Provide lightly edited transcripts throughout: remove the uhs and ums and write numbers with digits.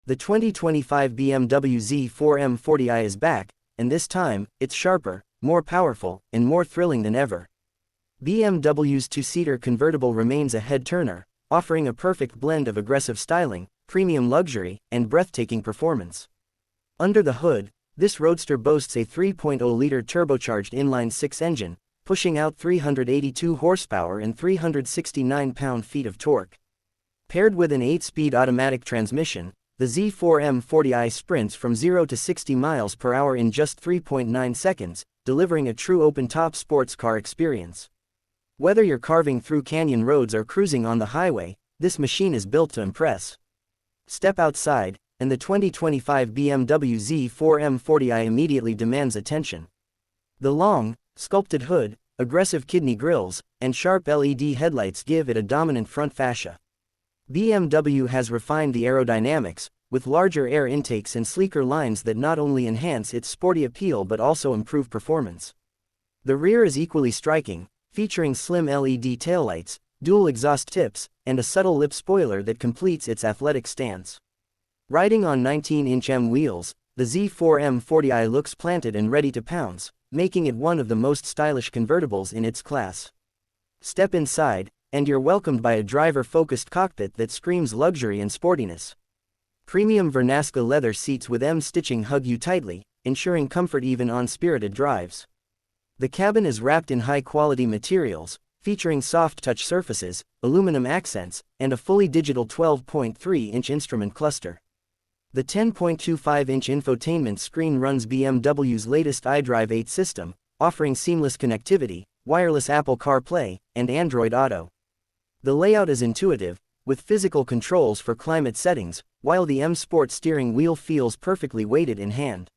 The 2025 BMW Z4 M40i is back, and this time, it's sharper, more powerful, and more thrilling than ever. BMW's two-seater convertible remains a head-turner, offering a perfect blend of aggressive styling, premium luxury, and breathtaking performance. Under the hood, this roadster boasts a 3.0-liter turbocharged inline-six engine, pushing out 382 horsepower and 369 pound-feet of torque. Paired with an 8-speed automatic transmission, the Z4 M40i sprints from 0 to 60 miles per hour in just 3.9 seconds, delivering a true open-top sports car experience. Whether you're carving through canyon roads or cruising on the highway, this machine is built to impress. Step outside, and the 2025 BMW Z4 M40i immediately demands attention. The long, sculpted hood, aggressive kidney grilles, and sharp LED headlights give it a dominant front fascia. BMW has refined the aerodynamics, with larger air intakes and sleeker lines that not only enhance its sporty appeal but also improve performance. The rear is equally striking, featuring slim LED taillights, dual exhaust tips, and a subtle lip spoiler that completes its athletic stance. Riding on 19-inch M wheels, the Z4 M40i looks planted and ready to pounce, making it one of the most stylish convertibles in its class. Step inside, and you're welcomed by a driver-focused cockpit that screams luxury and sportiness. Premium Vernasca leather seats with M stitching hug you tightly, ensuring comfort even on spirited drives. The cabin is wrapped in high-quality materials, featuring soft-touch surfaces, aluminum accents, and a fully digital 12.3-inch instrument cluster. The 10.25-inch infotainment screen runs BMW's latest iDrive 8 system, offering seamless connectivity, wireless Apple CarPlay, and Android Auto. The layout is intuitive, with physical controls for climate settings, while the M Sport steering wheel feels perfectly weighted in hand.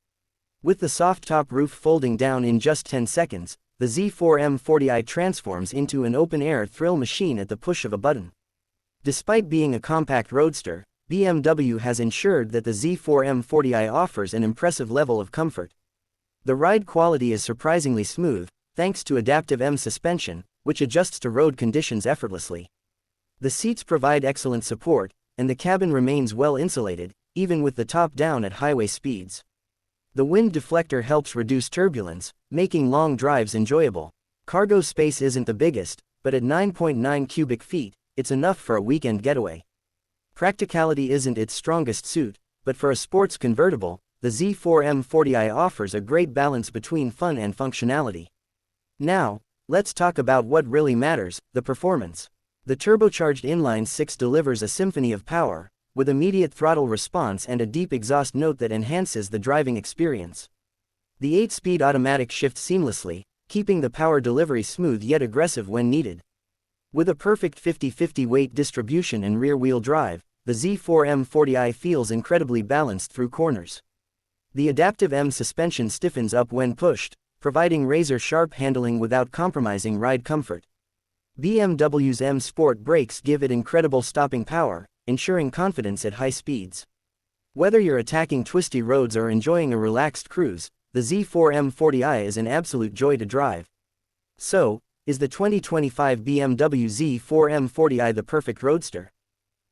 With the soft top roof folding down in just 10 seconds, the Z4 M40i transforms into an open-air thrill machine at the push of a button. Despite being a compact roadster, BMW has ensured that the Z4 M40i offers an impressive level of comfort. The ride quality is surprisingly smooth, thanks to adaptive M suspension, which adjusts to road conditions effortlessly. The seats provide excellent support, and the cabin remains well insulated, even with the top down at highway speeds. The wind deflector helps reduce turbulence, making long drives enjoyable. Cargo space isn't the biggest, but at 9.9 cubic feet, it's enough for a weekend getaway. Practicality isn't its strongest suit, but for a sports convertible, the Z4 M40i offers a great balance between fun and functionality. Now, let's talk about what really matters, the performance. The turbocharged inline-six delivers a symphony of power, with immediate throttle response and a deep exhaust note that enhances the driving experience. The 8-speed automatic shifts seamlessly, keeping the power delivery smooth yet aggressive when needed. With a perfect 50-50 weight distribution and rear-wheel drive, the Z4 M40i feels incredibly balanced through corners. The adaptive M suspension stiffens up when pushed, providing razor-sharp handling without compromising ride comfort. BMW's M Sport brakes give it incredible stopping power, ensuring confidence at high speeds. Whether you're attacking twisty roads or enjoying a relaxed cruise, the Z4 M40i is an absolute joy to drive. So, is the 2025 BMW Z4 M40i the perfect roadster?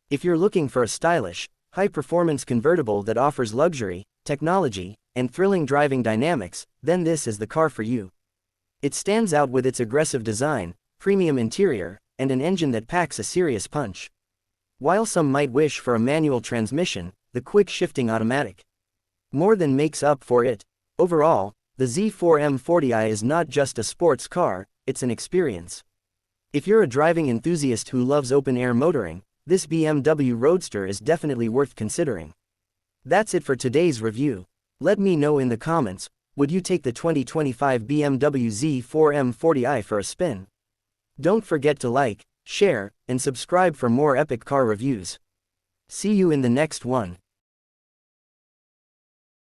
If you're looking for a stylish, high-performance convertible that offers luxury, technology, and thrilling driving dynamics, then this is the car for you. It stands out with its aggressive design, premium interior, and an engine that packs a serious punch. While some might wish for a manual transmission, the quick-shifting automatic more than makes up for it. Overall, the Z4 M40i is not just a sports car, it's an experience. If you're a driving enthusiast who loves open-air motoring, this BMW Roadster is definitely worth considering. That's it for today's review. Let me know in the comments, would you take the 2025 BMW Z4 M40i for a spin? Don't forget to like, share, and subscribe for more epic car reviews. See you in the next one.